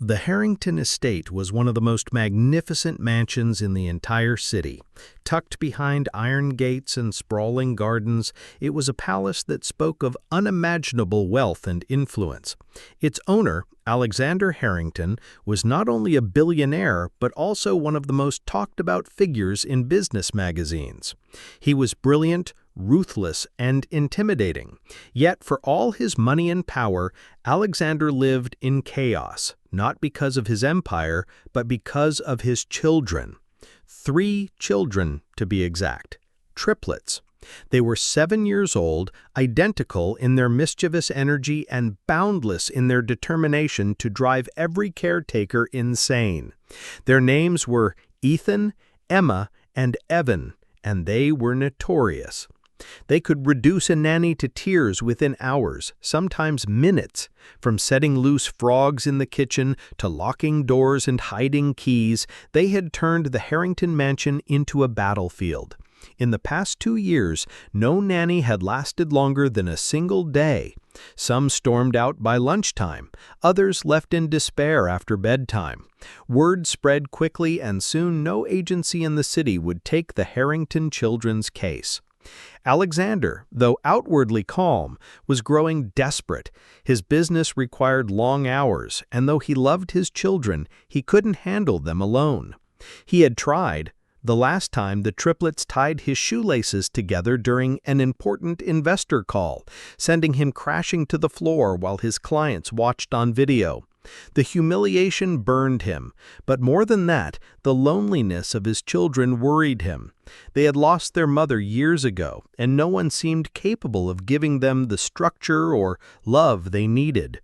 The Harrington estate was one of the most magnificent mansions in the entire city. Tucked behind iron gates and sprawling gardens, it was a palace that spoke of unimaginable wealth and influence. Its owner, Alexander Harrington, was not only a billionaire but also one of the most talked-about figures in business magazines. He was brilliant, ruthless, and intimidating. Yet for all his money and power, Alexander lived in chaos, not because of his empire, but because of his children. 3 children, to be exact. Triplets. They were 7 years old, identical in their mischievous energy and boundless in their determination to drive every caretaker insane. Their names were Ethan, Emma, and Evan, and they were notorious. They could reduce a nanny to tears within hours, sometimes minutes. From setting loose frogs in the kitchen to locking doors and hiding keys, they had turned the Harrington mansion into a battlefield. In the past 2 years, no nanny had lasted longer than a single day. Some stormed out by lunchtime, others left in despair after bedtime. Word spread quickly, and soon no agency in the city would take the Harrington children's case. Alexander, though outwardly calm, was growing desperate. His business required long hours, and though he loved his children, he couldn't handle them alone. He had tried. The last time the triplets tied his shoelaces together during an important investor call, sending him crashing to the floor while his clients watched on video. The humiliation burned him, but more than that, the loneliness of his children worried him. They had lost their mother years ago, and no one seemed capable of giving them the structure or love they needed.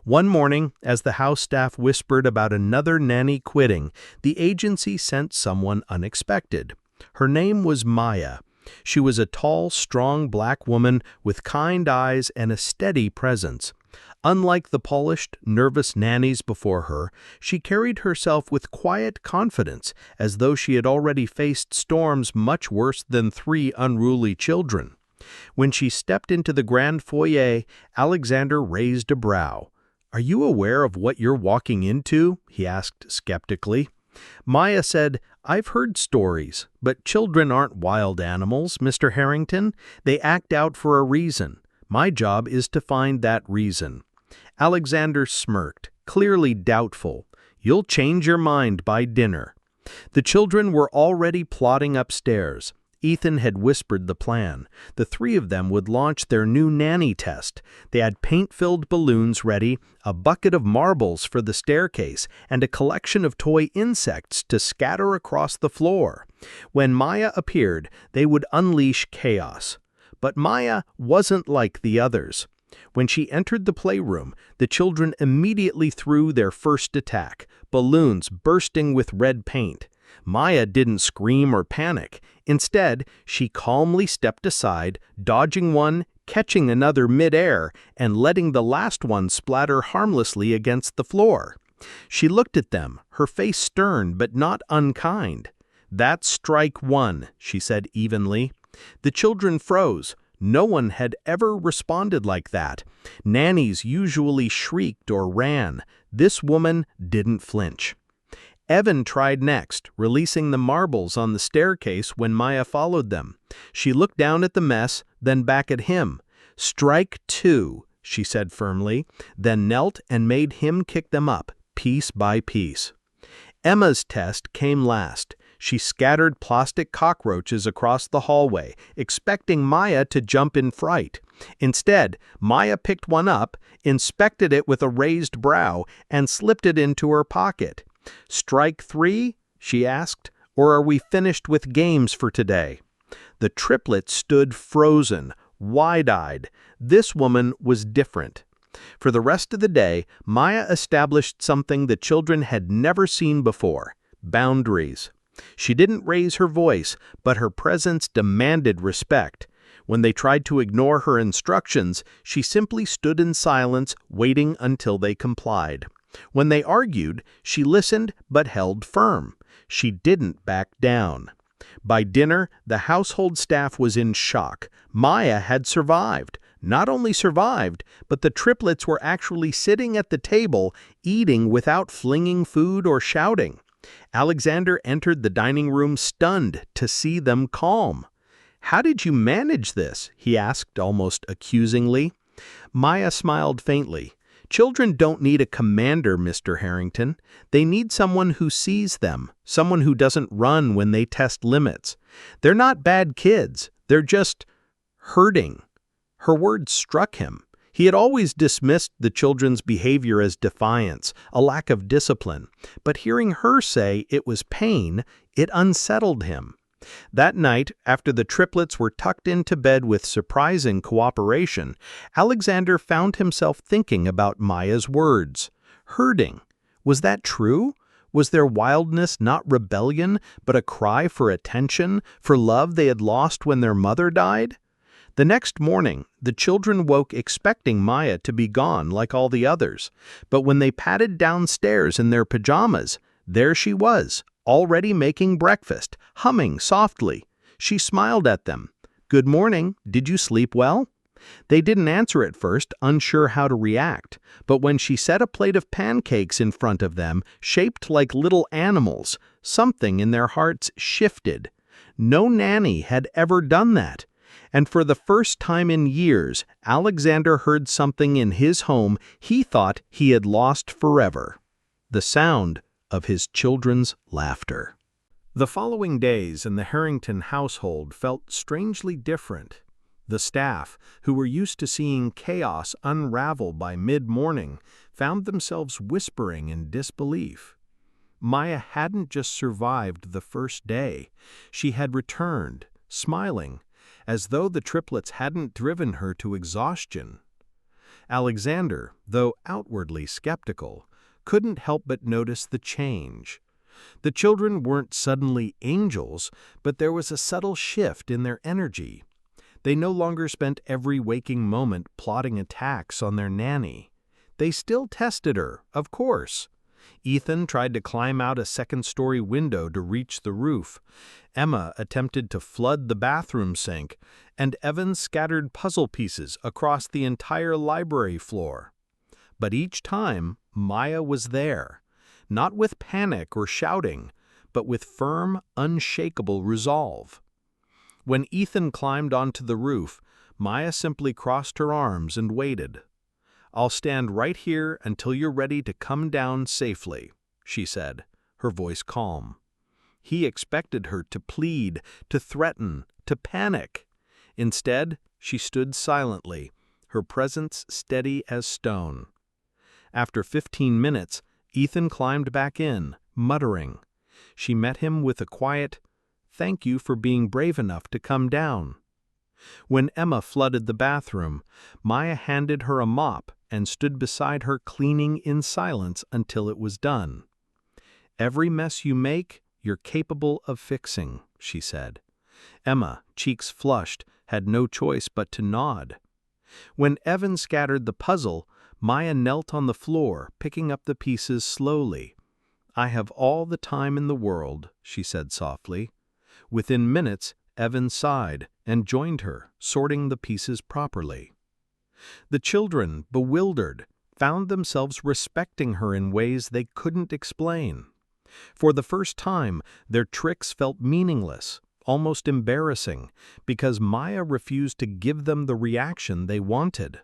One morning, as the house staff whispered about another nanny quitting, the agency sent someone unexpected. Her name was Maya. She was a tall, strong black woman with kind eyes and a steady presence. Unlike the polished, nervous nannies before her, she carried herself with quiet confidence, as though she had already faced storms much worse than 3 unruly children. When she stepped into the grand foyer, Alexander raised a brow. "Are you aware of what you're walking into?" he asked skeptically. Maya said, "I've heard stories, but children aren't wild animals, Mr. Harrington. They act out for a reason. My job is to find that reason." Alexander smirked, clearly doubtful. "You'll change your mind by dinner." The children were already plodding upstairs. Ethan had whispered the plan. The 3 of them would launch their new nanny test. They had paint-filled balloons ready, a bucket of marbles for the staircase, and a collection of toy insects to scatter across the floor. When Maya appeared, they would unleash chaos. But Maya wasn't like the others. When she entered the playroom, the children immediately threw their first attack, balloons bursting with red paint. Maya didn't scream or panic. Instead, she calmly stepped aside, dodging one, catching another mid-air, and letting the last one splatter harmlessly against the floor. She looked at them, her face stern but not unkind. "That's strike 1, she said evenly. The children froze. No one had ever responded like that. Nannies usually shrieked or ran. This woman didn't flinch. Evan tried next, releasing the marbles on the staircase when Maya followed them. She looked down at the mess, then back at him. "Strike 2, she said firmly, then knelt and made him kick them up, piece by piece. Emma's test came last. She scattered plastic cockroaches across the hallway, expecting Maya to jump in fright. Instead, Maya picked one up, inspected it with a raised brow, and slipped it into her pocket. "Strike 3, she asked, "or are we finished with games for today?" The triplets stood frozen, wide-eyed. This woman was different. For the rest of the day, Maya established something the children had never seen before: boundaries. She didn't raise her voice, but her presence demanded respect. When they tried to ignore her instructions, she simply stood in silence, waiting until they complied. When they argued, she listened but held firm. She didn't back down. By dinner, the household staff was in shock. Maya had survived. not only survived, but the triplets were actually sitting at the table, eating without flinging food or shouting. Alexander entered the dining room stunned to see them calm. "How did you manage this?" he asked almost accusingly. Maya smiled faintly. "Children don't need a commander, Mr. Harrington. They need someone who sees them, someone who doesn't run when they test limits. They're not bad kids. They're just hurting." Her words struck him. He had always dismissed the children's behavior as defiance, a lack of discipline, but hearing her say it was pain, it unsettled him. That night, after the triplets were tucked into bed with surprising cooperation, Alexander found himself thinking about Maya's words. Hurting. Was that true? Was their wildness not rebellion, but a cry for attention, for love they had lost when their mother died? The next morning, the children woke expecting Maya to be gone like all the others. But when they padded downstairs in their pajamas, there she was, already making breakfast, humming softly. She smiled at them. "Good morning. Did you sleep well?" They didn't answer at first, unsure how to react. But when she set a plate of pancakes in front of them, shaped like little animals, something in their hearts shifted. No nanny had ever done that. And for the first time in years, Alexander heard something in his home he thought he had lost forever: the sound of his children's laughter. The following days in the Harrington household felt strangely different. The staff, who were used to seeing chaos unravel by mid-morning, found themselves whispering in disbelief. Maya hadn't just survived the first day. She had returned, smiling, as though the triplets hadn't driven her to exhaustion. Alexander, though outwardly skeptical, couldn't help but notice the change. The children weren't suddenly angels, but there was a subtle shift in their energy. They no longer spent every waking moment plotting attacks on their nanny. They still tested her, of course. Ethan tried to climb out a second-story window to reach the roof. Emma attempted to flood the bathroom sink, and Evan scattered puzzle pieces across the entire library floor. But each time, Maya was there, not with panic or shouting, but with firm, unshakable resolve. When Ethan climbed onto the roof, Maya simply crossed her arms and waited. "I'll stand right here until you're ready to come down safely," she said, her voice calm. He expected her to plead, to threaten, to panic. Instead, she stood silently, her presence steady as stone. After 15 minutes, Ethan climbed back in, muttering. She met him with a quiet, "Thank you for being brave enough to come down." When Emma flooded the bathroom, Maya handed her a mop and stood beside her cleaning in silence until it was done. "Every mess you make, you're capable of fixing," she said. Emma, cheeks flushed, had no choice but to nod. When Evan scattered the puzzle, Maya knelt on the floor, picking up the pieces slowly. "I have all the time in the world," she said softly. Within minutes, Evan sighed and joined her, sorting the pieces properly. The children, bewildered, found themselves respecting her in ways they couldn't explain. For the first time, their tricks felt meaningless, almost embarrassing, because Maya refused to give them the reaction they wanted.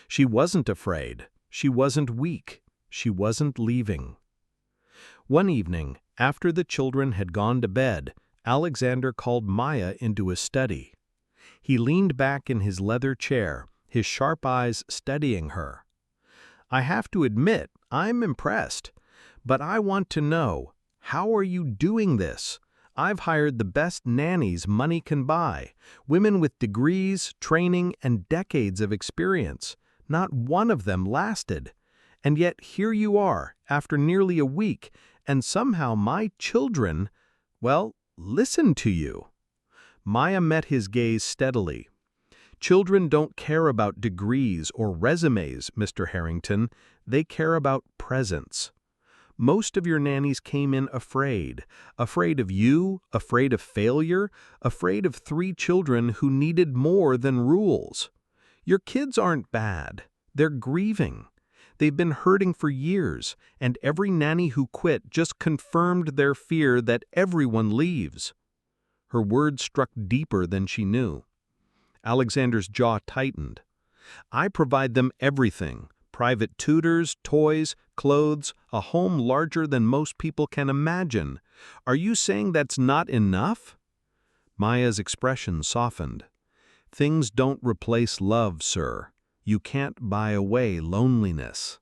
She wasn't afraid. She wasn't weak. She wasn't leaving. One evening, after the children had gone to bed, Alexander called Maya into his study. He leaned back in his leather chair, his sharp eyes studying her. "I have to admit, I'm impressed. But I want to know, how are you doing this? I've hired the best nannies money can buy, women with degrees, training, and decades of experience. Not one of them lasted. And yet here you are, after nearly a week, and somehow my children, well, listen to you." Maya met his gaze steadily. "Children don't care about degrees or resumes, Mr. Harrington. They care about presence. Most of your nannies came in afraid of you, afraid of failure, afraid of 3 children who needed more than rules. Your kids aren't bad. They're grieving. They've been hurting for years, and every nanny who quit just confirmed their fear that everyone leaves. Her words struck deeper than she knew. Alexander's jaw tightened. I provide them everything: private tutors, toys, clothes, a home larger than most people can imagine. Are you saying that's not enough? Maya's expression softened. Things don't replace love, sir. You can't buy away loneliness.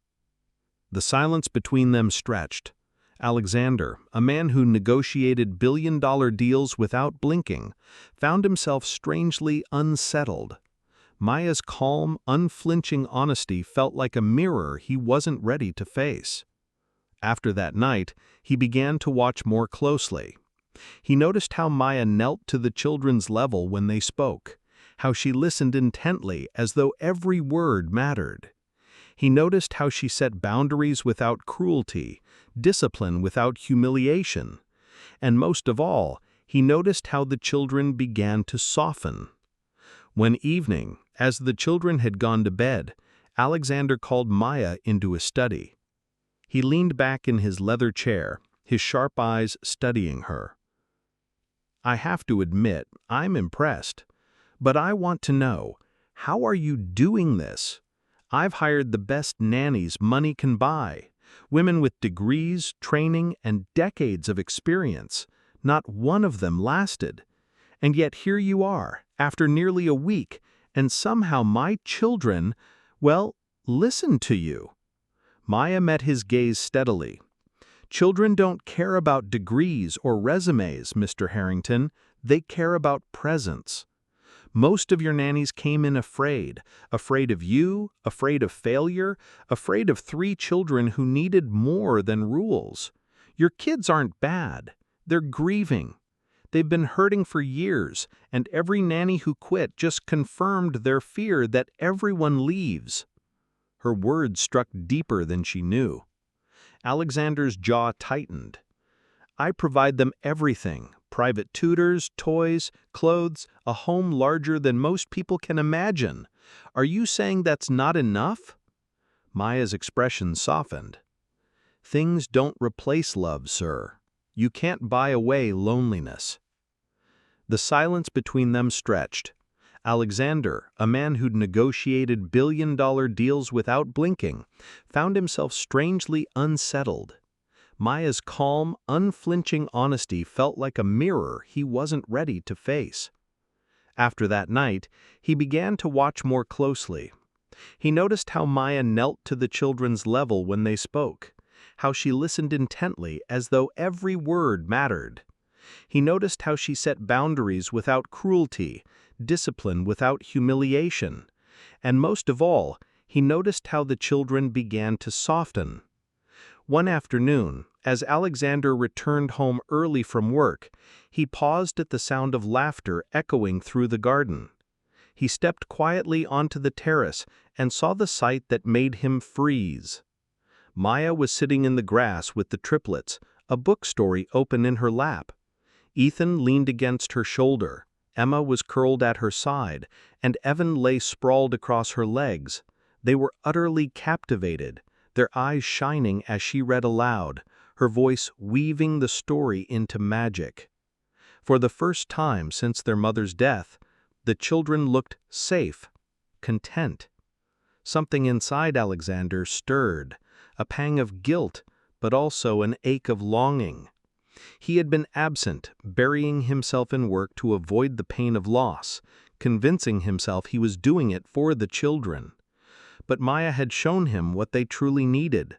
The silence between them stretched. Alexander, a man who negotiated billion-dollar deals without blinking, found himself strangely unsettled. Maya's calm, unflinching honesty felt like a mirror he wasn't ready to face. After that night, he began to watch more closely. He noticed how Maya knelt to the children's level when they spoke, how she listened intently as though every word mattered. He noticed how she set boundaries without cruelty, discipline without humiliation. And most of all, he noticed how the children began to soften. One evening, as the children had gone to bed, Alexander called Maya into his study. He leaned back in his leather chair, his sharp eyes studying her. I have to admit, I'm impressed. But I want to know, how are you doing this? I've hired the best nannies money can buy, women with degrees, training, and decades of experience. Not one of them lasted. And yet here you are, after nearly a week, and somehow my children, well, listen to you. Maya met his gaze steadily. Children don't care about degrees or resumes, Mr. Harrington. They care about presence. Most of your nannies came in afraid of you, afraid of failure, afraid of 3 children who needed more than rules. Your kids aren't bad. They're grieving. They've been hurting for years, and every nanny who quit just confirmed their fear that everyone leaves. Her words struck deeper than she knew. Alexander's jaw tightened. I provide them everything: private tutors, toys, clothes, a home larger than most people can imagine. Are you saying that's not enough? Maya's expression softened. Things don't replace love, sir. You can't buy away loneliness. The silence between them stretched. Alexander, a man who'd negotiated billion-dollar deals without blinking, found himself strangely unsettled. Maya's calm, unflinching honesty felt like a mirror he wasn't ready to face. After that night, he began to watch more closely. He noticed how Maya knelt to the children's level when they spoke, how she listened intently as though every word mattered. He noticed how she set boundaries without cruelty, discipline without humiliation. And most of all, he noticed how the children began to soften. One afternoon, as Alexander returned home early from work, he paused at the sound of laughter echoing through the garden. He stepped quietly onto the terrace and saw the sight that made him freeze. Maya was sitting in the grass with the triplets, a book story open in her lap. Ethan leaned against her shoulder, Emma was curled at her side, and Evan lay sprawled across her legs. They were utterly captivated, their eyes shining as she read aloud, her voice weaving the story into magic. For the first time since their mother's death, the children looked safe, content. Something inside Alexander stirred, a pang of guilt, but also an ache of longing. He had been absent, burying himself in work to avoid the pain of loss, convincing himself he was doing it for the children. But Maya had shown him what they truly needed.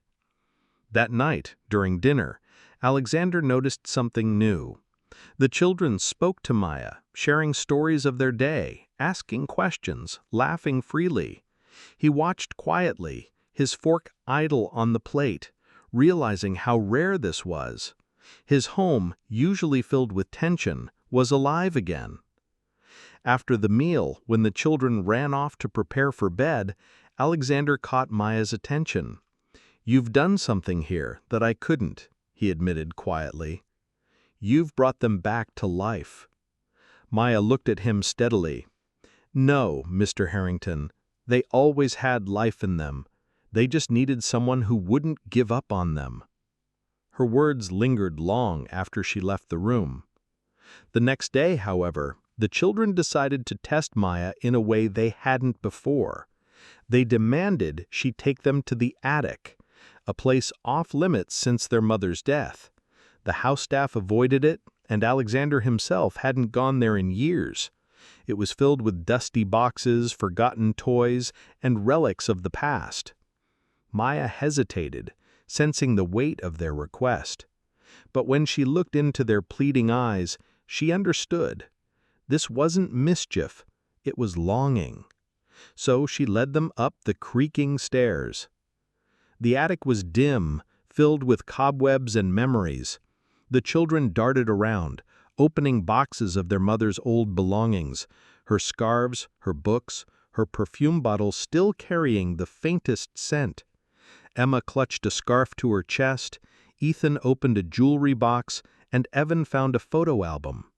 That night, during dinner, Alexander noticed something new. The children spoke to Maya, sharing stories of their day, asking questions, laughing freely. He watched quietly, his fork idle on the plate, realizing how rare this was. His home, usually filled with tension, was alive again. After the meal, when the children ran off to prepare for bed, Alexander caught Maya's attention. "You've done something here that I couldn't," he admitted quietly. "You've brought them back to life." Maya looked at him steadily. "No, Mr. Harrington, They always had life in them. They just needed someone who wouldn't give up on them. Her words lingered long after she left the room. The next day, however, the children decided to test Maya in a way they hadn't before. They demanded she take them to the attic, a place off-limits since their mother's death. The house staff avoided it, and Alexander himself hadn't gone there in years. It was filled with dusty boxes, forgotten toys, and relics of the past. Maya hesitated, sensing the weight of their request. But when she looked into their pleading eyes, she understood. This wasn't mischief, it was longing. So she led them up the creaking stairs. The attic was dim, filled with cobwebs and memories. The children darted around, opening boxes of their mother's old belongings, her scarves, her books, her perfume bottle still carrying the faintest scent. Emma clutched a scarf to her chest, Ethan opened a jewelry box, and Evan found a photo album.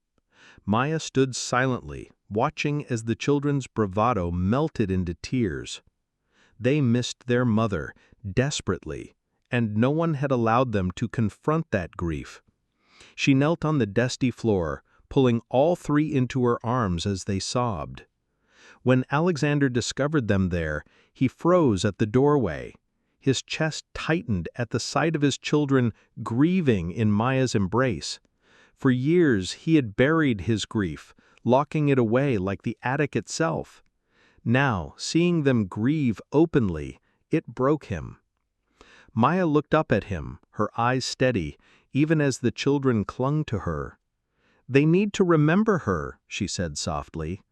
Maya stood silently, watching as the children's bravado melted into tears. They missed their mother, desperately, and no one had allowed them to confront that grief. She knelt on the dusty floor, pulling all three into her arms as they sobbed. When Alexander discovered them there, he froze at the doorway. His chest tightened at the sight of his children grieving in Maya's embrace. For years he had buried his grief, locking it away like the attic itself. Now, seeing them grieve openly, it broke him. Maya looked up at him, her eyes steady, even as the children clung to her. "They need to remember her," she said softly.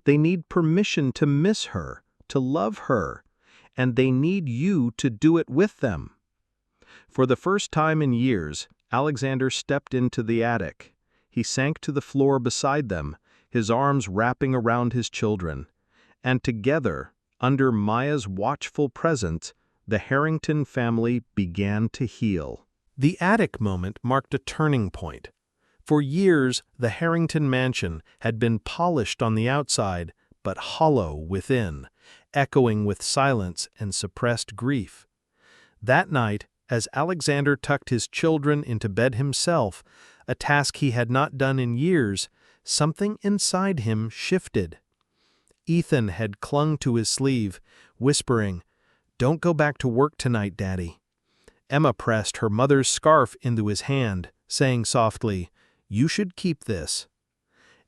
"They need permission to miss her, to love her, and they need you to do it with them." For the first time in years, Alexander stepped into the attic. He sank to the floor beside them, his arms wrapping around his children. And together, under Maya's watchful presence, the Harrington family began to heal. The attic moment marked a turning point. For years, the Harrington mansion had been polished on the outside, but hollow within, echoing with silence and suppressed grief. That night, as Alexander tucked his children into bed himself, a task he had not done in years, something inside him shifted. Ethan had clung to his sleeve, whispering, "Don't go back to work tonight, Daddy." Emma pressed her mother's scarf into his hand, saying softly, "You should keep this."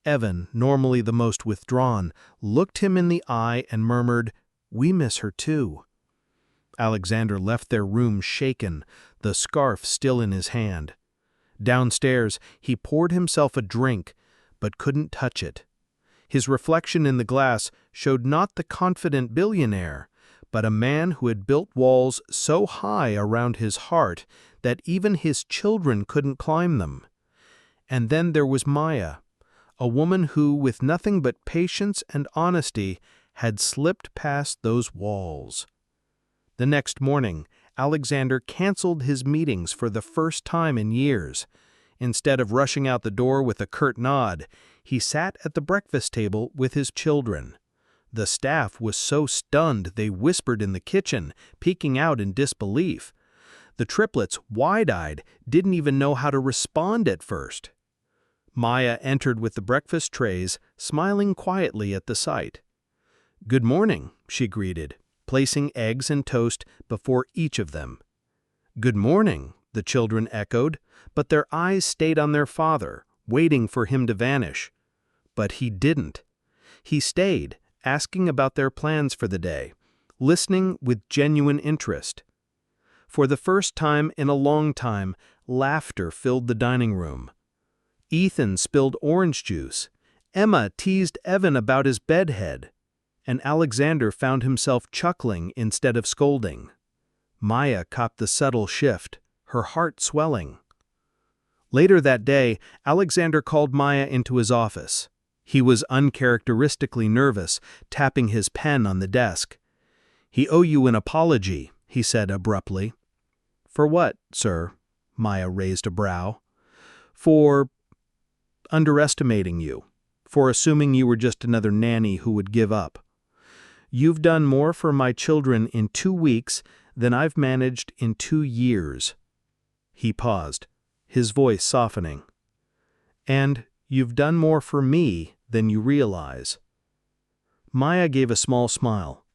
Evan, normally the most withdrawn, looked him in the eye and murmured, "We miss her too." Alexander left their room shaken, the scarf still in his hand. Downstairs, he poured himself a drink, but couldn't touch it. His reflection in the glass showed not the confident billionaire, but a man who had built walls so high around his heart that even his children couldn't climb them. And then there was Maya, a woman who, with nothing but patience and honesty, had slipped past those walls. The next morning, Alexander canceled his meetings for the first time in years. Instead of rushing out the door with a curt nod, he sat at the breakfast table with his children. The staff was so stunned they whispered in the kitchen, peeking out in disbelief. The triplets, wide-eyed, didn't even know how to respond at first. Maya entered with the breakfast trays, smiling quietly at the sight. "Good morning," she greeted, placing eggs and toast before each of them. "Good morning," the children echoed, but their eyes stayed on their father, waiting for him to vanish. But he didn't. He stayed, asking about their plans for the day, listening with genuine interest. For the first time in a long time, laughter filled the dining room. Ethan spilled orange juice, Emma teased Evan about his bedhead, and Alexander found himself chuckling instead of scolding. Maya caught the subtle shift, her heart swelling. Later that day, Alexander called Maya into his office. He was uncharacteristically nervous, tapping his pen on the desk. "He owe you an apology," he said abruptly. "For what, sir?" Maya raised a brow. "For underestimating you. For assuming you were just another nanny who would give up. You've done more for my children in 2 weeks than I've managed in 2 years." He paused, his voice softening. "And you've done more for me than you realize." Maya gave a small smile.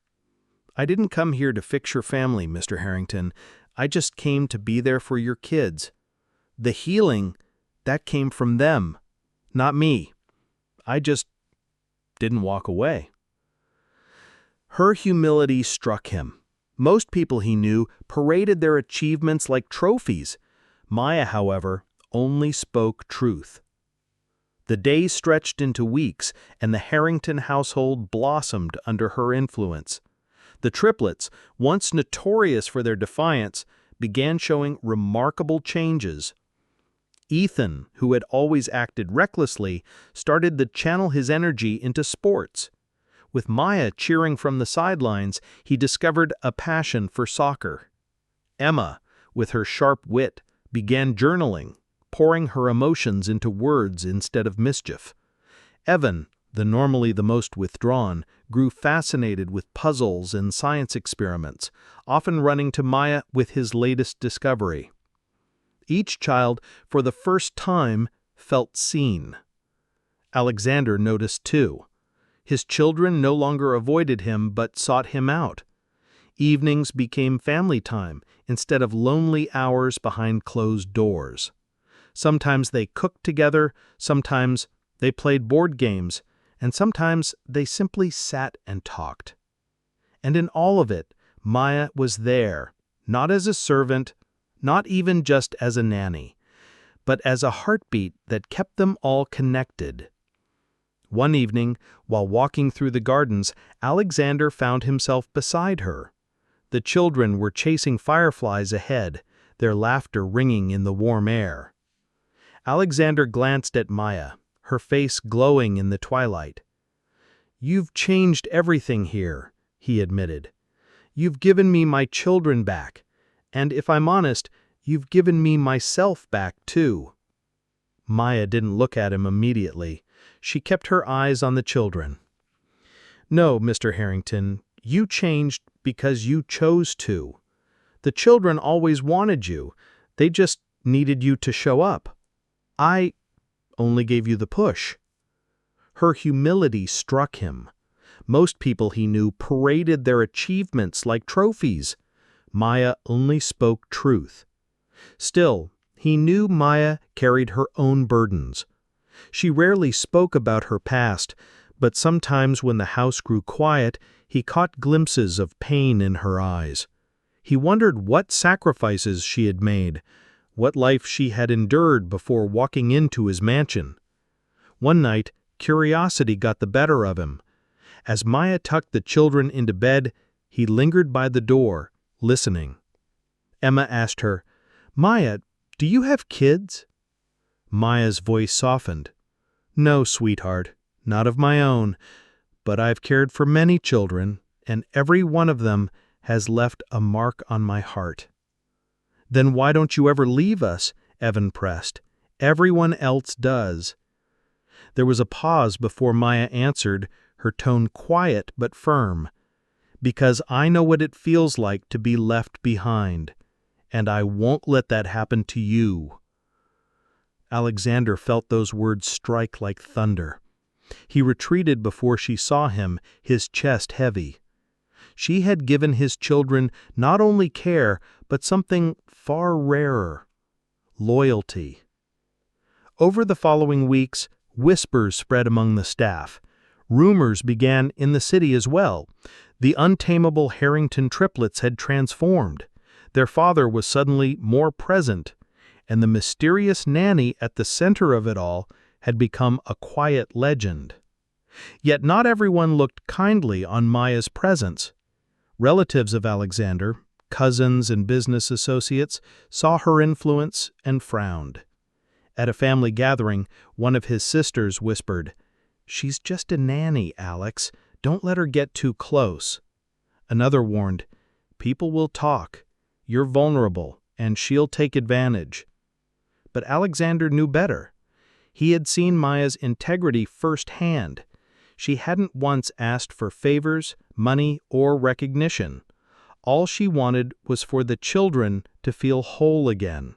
"I didn't come here to fix your family, Mr. Harrington. I just came to be there for your kids. The healing, that came from them, not me. I just didn't walk away." Her humility struck him. Most people he knew paraded their achievements like trophies. Maya, however, only spoke truth. The days stretched into weeks, and the Harrington household blossomed under her influence. The triplets, once notorious for their defiance, began showing remarkable changes. Ethan, who had always acted recklessly, started to channel his energy into sports. With Maya cheering from the sidelines, he discovered a passion for soccer. Emma, with her sharp wit, began journaling, pouring her emotions into words instead of mischief. Evan, normally the most withdrawn, grew fascinated with puzzles and science experiments, often running to Maya with his latest discovery. Each child, for the first time, felt seen. Alexander noticed too. His children no longer avoided him but sought him out. Evenings became family time instead of lonely hours behind closed doors. Sometimes they cooked together, sometimes they played board games, and sometimes they simply sat and talked. And in all of it, Maya was there, not as a servant, not even just as a nanny, but as a heartbeat that kept them all connected. One evening, while walking through the gardens, Alexander found himself beside her. The children were chasing fireflies ahead, their laughter ringing in the warm air. Alexander glanced at Maya, her face glowing in the twilight. "You've changed everything here," he admitted. "You've given me my children back, and if I'm honest, you've given me myself back too." Maya didn't look at him immediately. She kept her eyes on the children. "No, Mr. Harrington, you changed because you chose to. The children always wanted you. They just needed you to show up. I only gave you the push." Her humility struck him. Most people he knew paraded their achievements like trophies. Maya only spoke truth. Still, he knew Maya carried her own burdens. She rarely spoke about her past, but sometimes when the house grew quiet, he caught glimpses of pain in her eyes. He wondered what sacrifices she had made, what life she had endured before walking into his mansion. One night, curiosity got the better of him. As Maya tucked the children into bed, he lingered by the door, listening. Emma asked her, "Maya, do you have kids?" Maya's voice softened. "No, sweetheart, not of my own, but I've cared for many children, and every one of them has left a mark on my heart." "Then why don't you ever leave us?" Evan pressed. "Everyone else does." There was a pause before Maya answered, her tone quiet but firm. "Because I know what it feels like to be left behind, and I won't let that happen to you." Alexander felt those words strike like thunder. He retreated before she saw him, his chest heavy. She had given his children not only care, but something far rarer: loyalty. Over the following weeks, whispers spread among the staff. Rumors began in the city as well. The untamable Harrington triplets had transformed. Their father was suddenly more present, and the mysterious nanny at the center of it all had become a quiet legend. Yet not everyone looked kindly on Maya's presence. Relatives of Alexander, cousins and business associates, saw her influence and frowned. At a family gathering, one of his sisters whispered, "She's just a nanny, Alex. Don't let her get too close." Another warned, "People will talk. You're vulnerable, and she'll take advantage." But Alexander knew better. He had seen Maya's integrity firsthand. She hadn't once asked for favors, money, or recognition. All she wanted was for the children to feel whole again.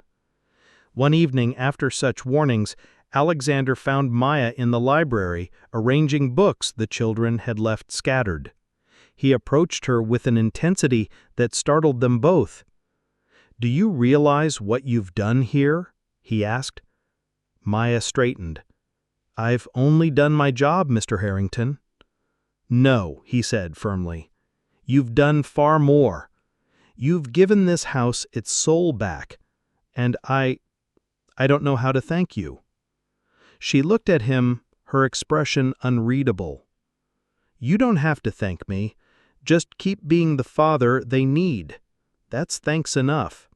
One evening after such warnings, Alexander found Maya in the library, arranging books the children had left scattered. He approached her with an intensity that startled them both. "Do you realize what you've done here?" he asked. Maya straightened. "I've only done my job, Mr. Harrington." "No," he said firmly. "You've done far more. You've given this house its soul back, and I don't know how to thank you." She looked at him, her expression unreadable. "You don't have to thank me. Just keep being the father they need. That's thanks enough."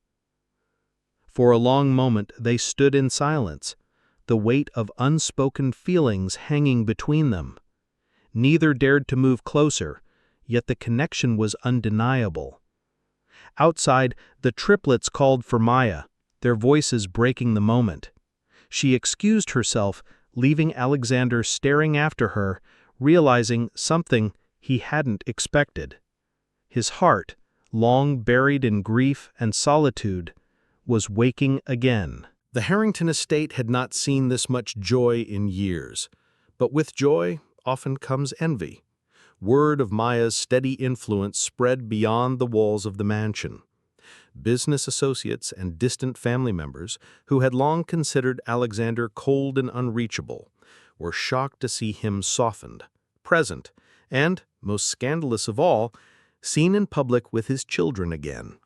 For a long moment they stood in silence, the weight of unspoken feelings hanging between them. Neither dared to move closer, yet the connection was undeniable. Outside, the triplets called for Maya, their voices breaking the moment. She excused herself, leaving Alexander staring after her, realizing something he hadn't expected. His heart, long buried in grief and solitude, was waking again. The Harrington estate had not seen this much joy in years, but with joy often comes envy. Word of Maya's steady influence spread beyond the walls of the mansion. Business associates and distant family members, who had long considered Alexander cold and unreachable, were shocked to see him softened, present, and, most scandalous of all, seen in public with his children again.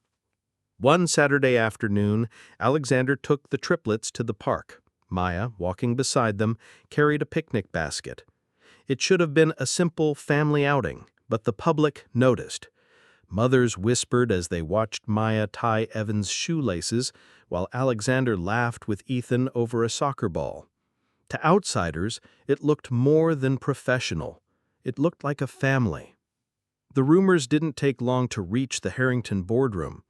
One Saturday afternoon, Alexander took the triplets to the park. Maya, walking beside them, carried a picnic basket. It should have been a simple family outing, but the public noticed. Mothers whispered as they watched Maya tie Evan's shoelaces, while Alexander laughed with Ethan over a soccer ball. To outsiders, it looked more than professional. It looked like a family. The rumors didn't take long to reach the Harrington boardroom.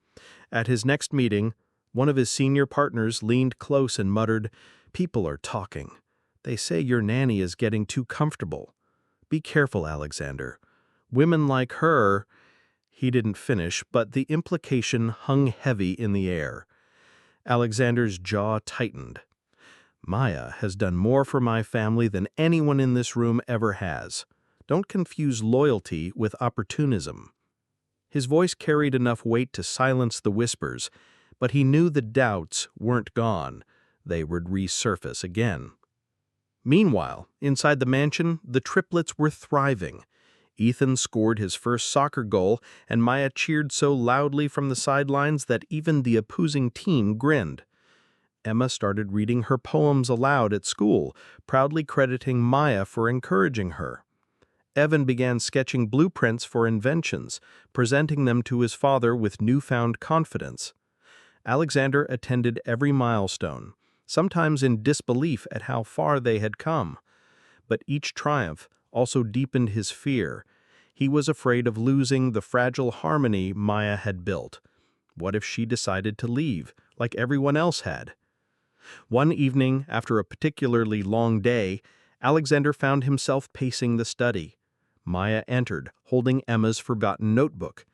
At his next meeting, one of his senior partners leaned close and muttered, "People are talking. They say your nanny is getting too comfortable. Be careful, Alexander. Women like her—" He didn't finish, but the implication hung heavy in the air. Alexander's jaw tightened. "Maya has done more for my family than anyone in this room ever has. Don't confuse loyalty with opportunism." His voice carried enough weight to silence the whispers, but he knew the doubts weren't gone. They would resurface again. Meanwhile, inside the mansion, the triplets were thriving. Ethan scored his first soccer goal, and Maya cheered so loudly from the sidelines that even the opposing team grinned. Emma started reading her poems aloud at school, proudly crediting Maya for encouraging her. Evan began sketching blueprints for inventions, presenting them to his father with newfound confidence. Alexander attended every milestone, sometimes in disbelief at how far they had come. But each triumph also deepened his fear. He was afraid of losing the fragile harmony Maya had built. What if she decided to leave, like everyone else had? One evening, after a particularly long day, Alexander found himself pacing the study. Maya entered, holding Emma's forgotten notebook.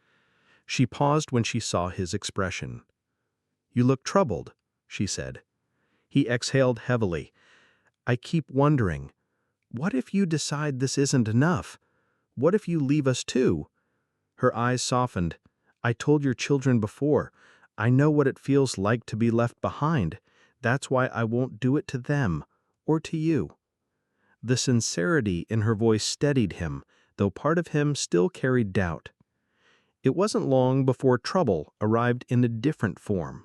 She paused when she saw his expression. "You look troubled," she said. He exhaled heavily. "I keep wondering, what if you decide this isn't enough? What if you leave us too?" Her eyes softened. "I told your children before. I know what it feels like to be left behind. That's why I won't do it to them, or to you." The sincerity in her voice steadied him, though part of him still carried doubt. It wasn't long before trouble arrived in a different form.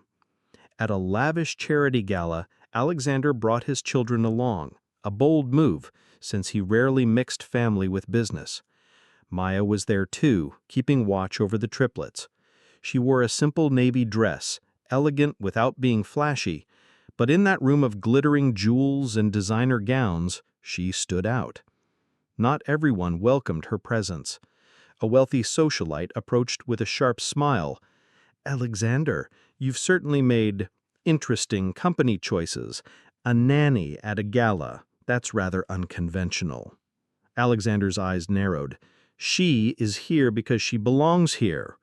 At a lavish charity gala, Alexander brought his children along, a bold move, since he rarely mixed family with business. Maya was there too, keeping watch over the triplets. She wore a simple navy dress, elegant without being flashy, but in that room of glittering jewels and designer gowns, she stood out. Not everyone welcomed her presence. A wealthy socialite approached with a sharp smile. "Alexander, you've certainly made interesting company choices. A nanny at a gala, that's rather unconventional." Alexander's eyes narrowed. She is here because she belongs here.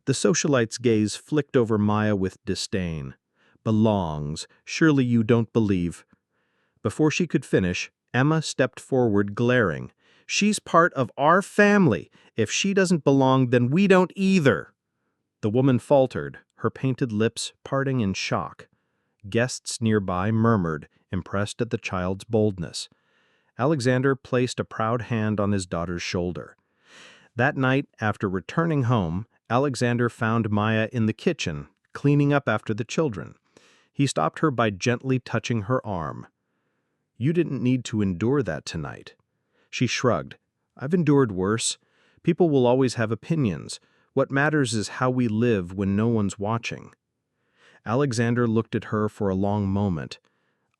The socialite's gaze flicked over Maya with disdain. Belongs. Surely you don't believe. Before she could finish, Emma stepped forward, glaring. She's part of our family. If she doesn't belong, then we don't either. The woman faltered, her painted lips parting in shock. Guests nearby murmured, impressed at the child's boldness. Alexander placed a proud hand on his daughter's shoulder. That night, after returning home, Alexander found Maya in the kitchen, cleaning up after the children. He stopped her by gently touching her arm. You didn't need to endure that tonight. She shrugged. I've endured worse. People will always have opinions. What matters is how we live when no one's watching. Alexander looked at her for a long moment.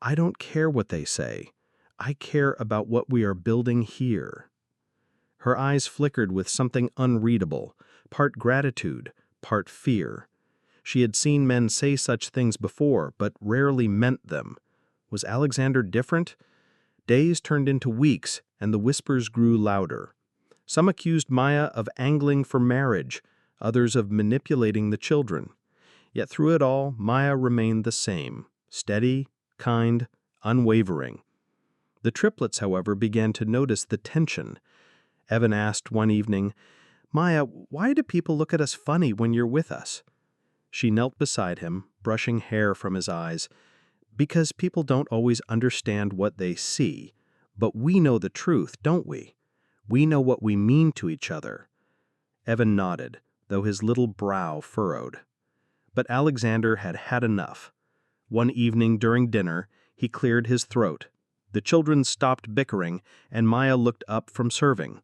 I don't care what they say. I care about what we are building here. Her eyes flickered with something unreadable, part gratitude, part fear. She had seen men say such things before, but rarely meant them. Was Alexander different? Days turned into weeks, and the whispers grew louder. Some accused Maya of angling for marriage, others of manipulating the children. Yet through it all, Maya remained the same, steady, kind, unwavering. The triplets, however, began to notice the tension. Evan asked one evening, Maya, why do people look at us funny when you're with us? She knelt beside him, brushing hair from his eyes. Because people don't always understand what they see. But we know the truth, don't we? We know what we mean to each other. Evan nodded, though his little brow furrowed. But Alexander had had enough. One evening during dinner, he cleared his throat. The children stopped bickering, and Maya looked up from serving.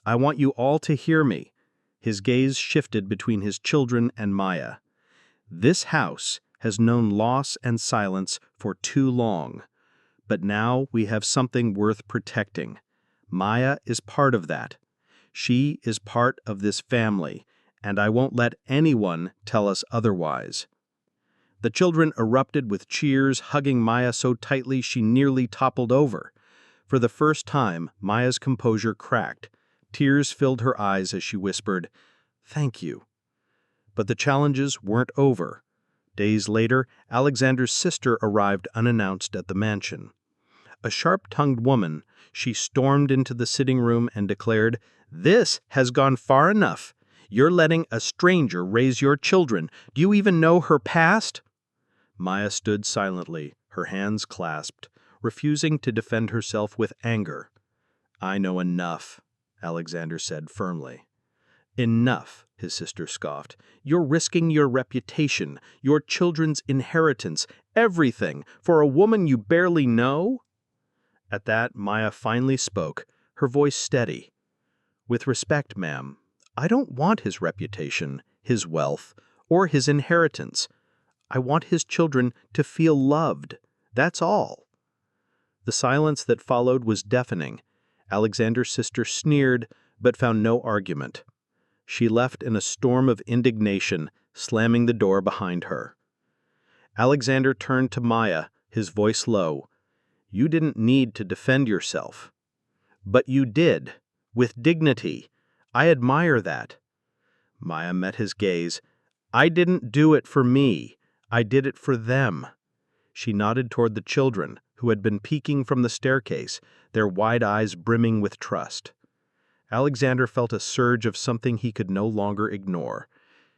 I want you all to hear me. His gaze shifted between his children and Maya. This house has known loss and silence for too long. But now we have something worth protecting. Maya is part of that. She is part of this family, and I won't let anyone tell us otherwise. The children erupted with cheers, hugging Maya so tightly she nearly toppled over. For the first time, Maya's composure cracked. Tears filled her eyes as she whispered, Thank you. But the challenges weren't over. Days later, Alexander's sister arrived unannounced at the mansion. A sharp-tongued woman, she stormed into the sitting room and declared, This has gone far enough. You're letting a stranger raise your children. Do you even know her past? Maya stood silently, her hands clasped, refusing to defend herself with anger. I know enough, Alexander said firmly. Enough, his sister scoffed. You're risking your reputation, your children's inheritance, everything, for a woman you barely know? At that, Maya finally spoke, her voice steady. With respect, ma'am, I don't want his reputation, his wealth, or his inheritance. I want his children to feel loved. That's all. The silence that followed was deafening. Alexander's sister sneered, but found no argument. She left in a storm of indignation, slamming the door behind her. Alexander turned to Maya, his voice low. You didn't need to defend yourself. But you did, with dignity. I admire that. Maya met his gaze. I didn't do it for me. I did it for them. She nodded toward the children, who had been peeking from the staircase, their wide eyes brimming with trust. Alexander felt a surge of something he could no longer ignore.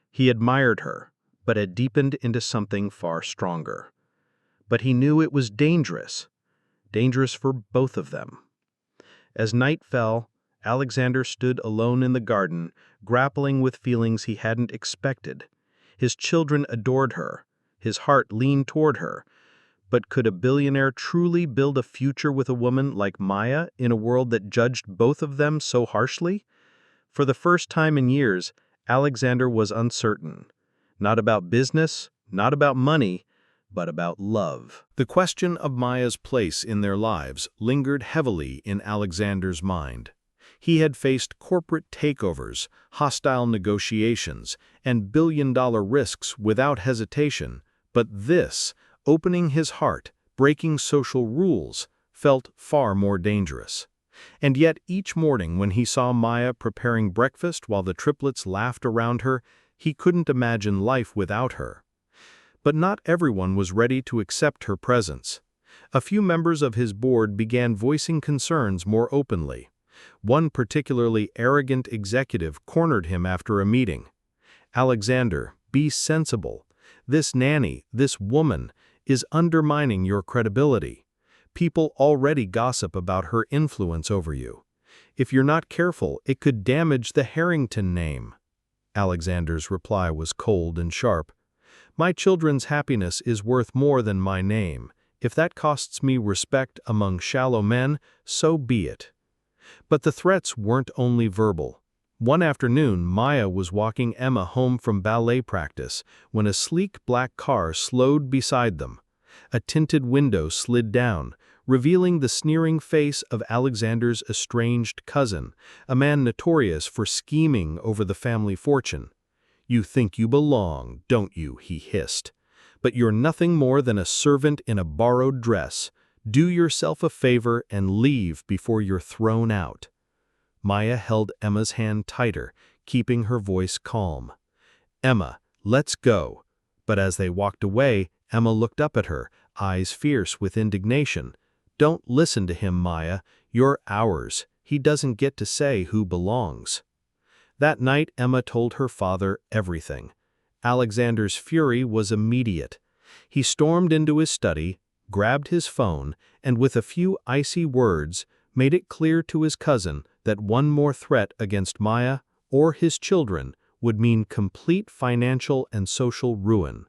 He admired her, but had deepened into something far stronger. But he knew it was dangerous for both of them. As night fell, Alexander stood alone in the garden, grappling with feelings he hadn't expected. His children adored her. His heart leaned toward her. But could a billionaire truly build a future with a woman like Maya in a world that judged both of them so harshly? For the first time in years, Alexander was uncertain. Not about business, not about money, but about love. The question of Maya's place in their lives lingered heavily in Alexander's mind. He had faced corporate takeovers, hostile negotiations, and billion-dollar risks without hesitation, but this, opening his heart, breaking social rules, felt far more dangerous. And yet each morning when he saw Maya preparing breakfast while the triplets laughed around her, he couldn't imagine life without her. But not everyone was ready to accept her presence. A few members of his board began voicing concerns more openly. One particularly arrogant executive cornered him after a meeting. "Alexander, be sensible. This nanny, this woman, is undermining your credibility. People already gossip about her influence over you. If you're not careful, it could damage the Harrington name." Alexander's reply was cold and sharp. "My children's happiness is worth more than my name. If that costs me respect among shallow men, so be it." But the threats weren't only verbal. One afternoon, Maya was walking Emma home from ballet practice when a sleek black car slowed beside them. A tinted window slid down, revealing the sneering face of Alexander's estranged cousin, a man notorious for scheming over the family fortune. "You think you belong, don't you?" he hissed. "But you're nothing more than a servant in a borrowed dress. Do yourself a favor and leave before you're thrown out." Maya held Emma's hand tighter, keeping her voice calm. "Emma, let's go." But as they walked away, Emma looked up at her, eyes fierce with indignation. "Don't listen to him, Maya. You're ours. He doesn't get to say who belongs." That night, Emma told her father everything. Alexander's fury was immediate. He stormed into his study, grabbed his phone, and with a few icy words, made it clear to his cousin that one more threat against Maya or his children would mean complete financial and social ruin.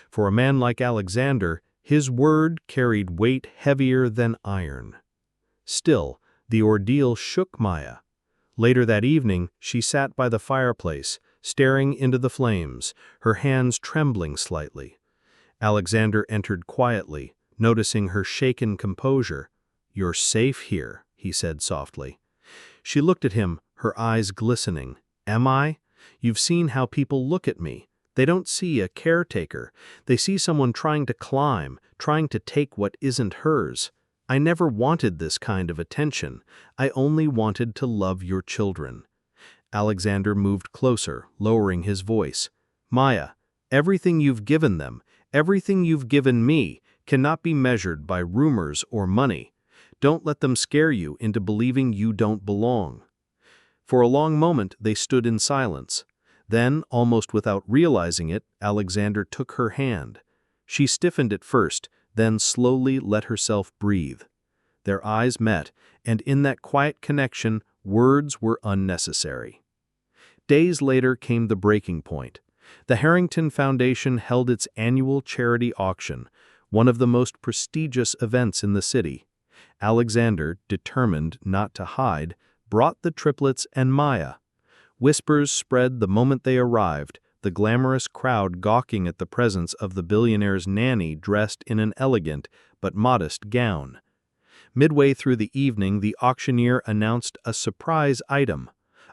For a man like Alexander, his word carried weight heavier than iron. Still, the ordeal shook Maya. Later that evening, she sat by the fireplace, staring into the flames, her hands trembling slightly. Alexander entered quietly, noticing her shaken composure. "You're safe here," he said softly. She looked at him, her eyes glistening. "Am I? You've seen how people look at me. They don't see a caretaker. They see someone trying to climb, trying to take what isn't hers. I never wanted this kind of attention. I only wanted to love your children." Alexander moved closer, lowering his voice. "Maya, everything you've given them, everything you've given me, cannot be measured by rumors or money. Don't let them scare you into believing you don't belong." For a long moment they stood in silence. Then, almost without realizing it, Alexander took her hand. She stiffened at first, then slowly let herself breathe. Their eyes met, and in that quiet connection, words were unnecessary. Days later came the breaking point. The Harrington Foundation held its annual charity auction, one of the most prestigious events in the city. Alexander, determined not to hide, brought the triplets and Maya. Whispers spread the moment they arrived, the glamorous crowd gawking at the presence of the billionaire's nanny dressed in an elegant but modest gown. Midway through the evening, the auctioneer announced a surprise item,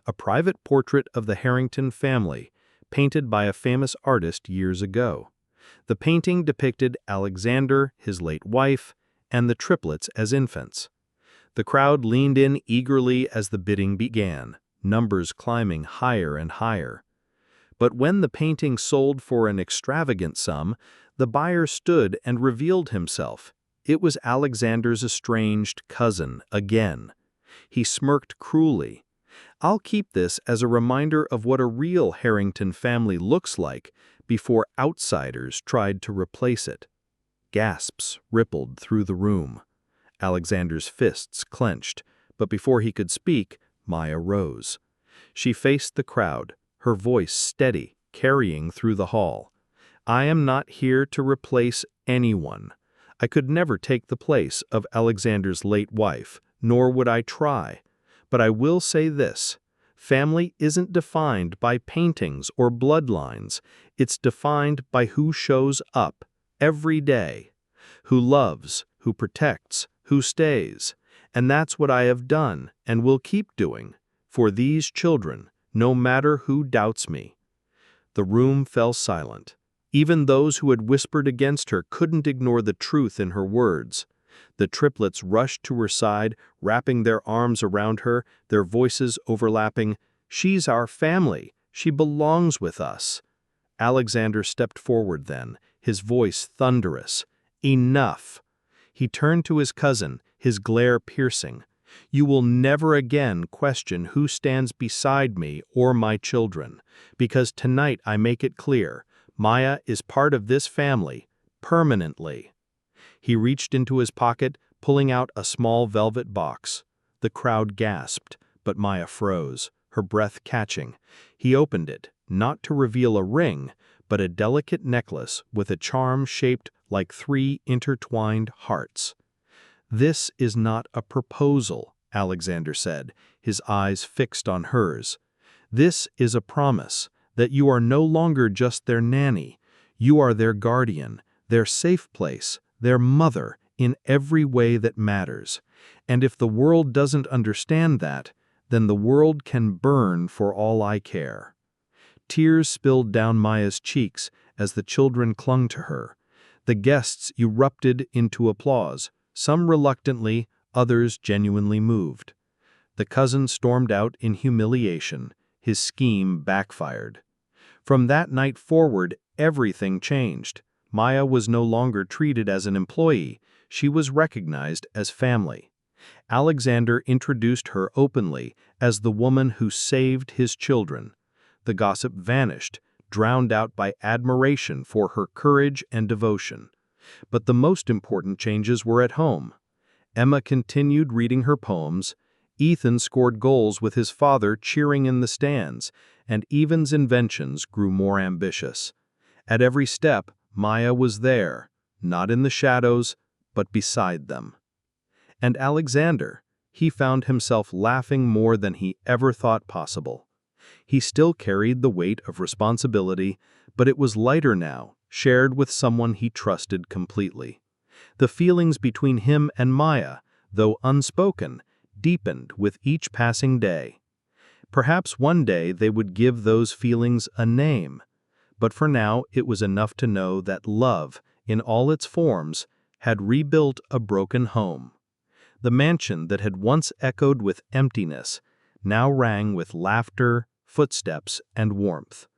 a private portrait of the Harrington family, painted by a famous artist years ago. The painting depicted Alexander, his late wife, and the triplets as infants. The crowd leaned in eagerly as the bidding began, numbers climbing higher and higher. But when the painting sold for an extravagant sum, the buyer stood and revealed himself. It was Alexander's estranged cousin again. He smirked cruelly. "I'll keep this as a reminder of what a real Harrington family looks like before outsiders tried to replace it." Gasps rippled through the room. Alexander's fists clenched, but before he could speak, Maya rose. She faced the crowd, her voice steady, carrying through the hall. "I am not here to replace anyone. I could never take the place of Alexander's late wife, nor would I try. But I will say this. Family isn't defined by paintings or bloodlines. It's defined by who shows up every day, who loves, who protects, who stays. And that's what I have done and will keep doing for these children, no matter who doubts me." The room fell silent. Even those who had whispered against her couldn't ignore the truth in her words. The triplets rushed to her side, wrapping their arms around her, their voices overlapping. "She's our family. She belongs with us." Alexander stepped forward then, his voice thunderous. "Enough!" He turned to his cousin, his glare piercing. "You will never again question who stands beside me or my children, because tonight I make it clear, Maya is part of this family, permanently." He reached into his pocket, pulling out a small velvet box. The crowd gasped, but Maya froze, her breath catching. He opened it, not to reveal a ring, but a delicate necklace with a charm shaped like 3 intertwined hearts. "This is not a proposal," Alexander said, his eyes fixed on hers. "This is a promise that you are no longer just their nanny. You are their guardian, their safe place, their mother in every way that matters. And if the world doesn't understand that, then the world can burn for all I care." Tears spilled down Maya's cheeks as the children clung to her. The guests erupted into applause, some reluctantly, others genuinely moved. The cousin stormed out in humiliation. His scheme backfired. From that night forward, everything changed. Maya was no longer treated as an employee. She was recognized as family. Alexander introduced her openly as the woman who saved his children. The gossip vanished, drowned out by admiration for her courage and devotion. But the most important changes were at home. Emma continued reading her poems, Ethan scored goals with his father cheering in the stands, and Evan's inventions grew more ambitious. At every step, Maya was there, not in the shadows, but beside them. And Alexander, he found himself laughing more than he ever thought possible. He still carried the weight of responsibility, but it was lighter now, shared with someone he trusted completely. The feelings between him and Maya, though unspoken, deepened with each passing day. Perhaps one day they would give those feelings a name, but for now it was enough to know that love, in all its forms, had rebuilt a broken home. The mansion that had once echoed with emptiness now rang with laughter, footsteps, and warmth.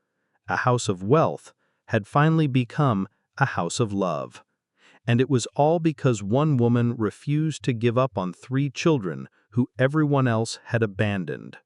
A house of wealth had finally become a house of love. And it was all because one woman refused to give up on 3 children who everyone else had abandoned.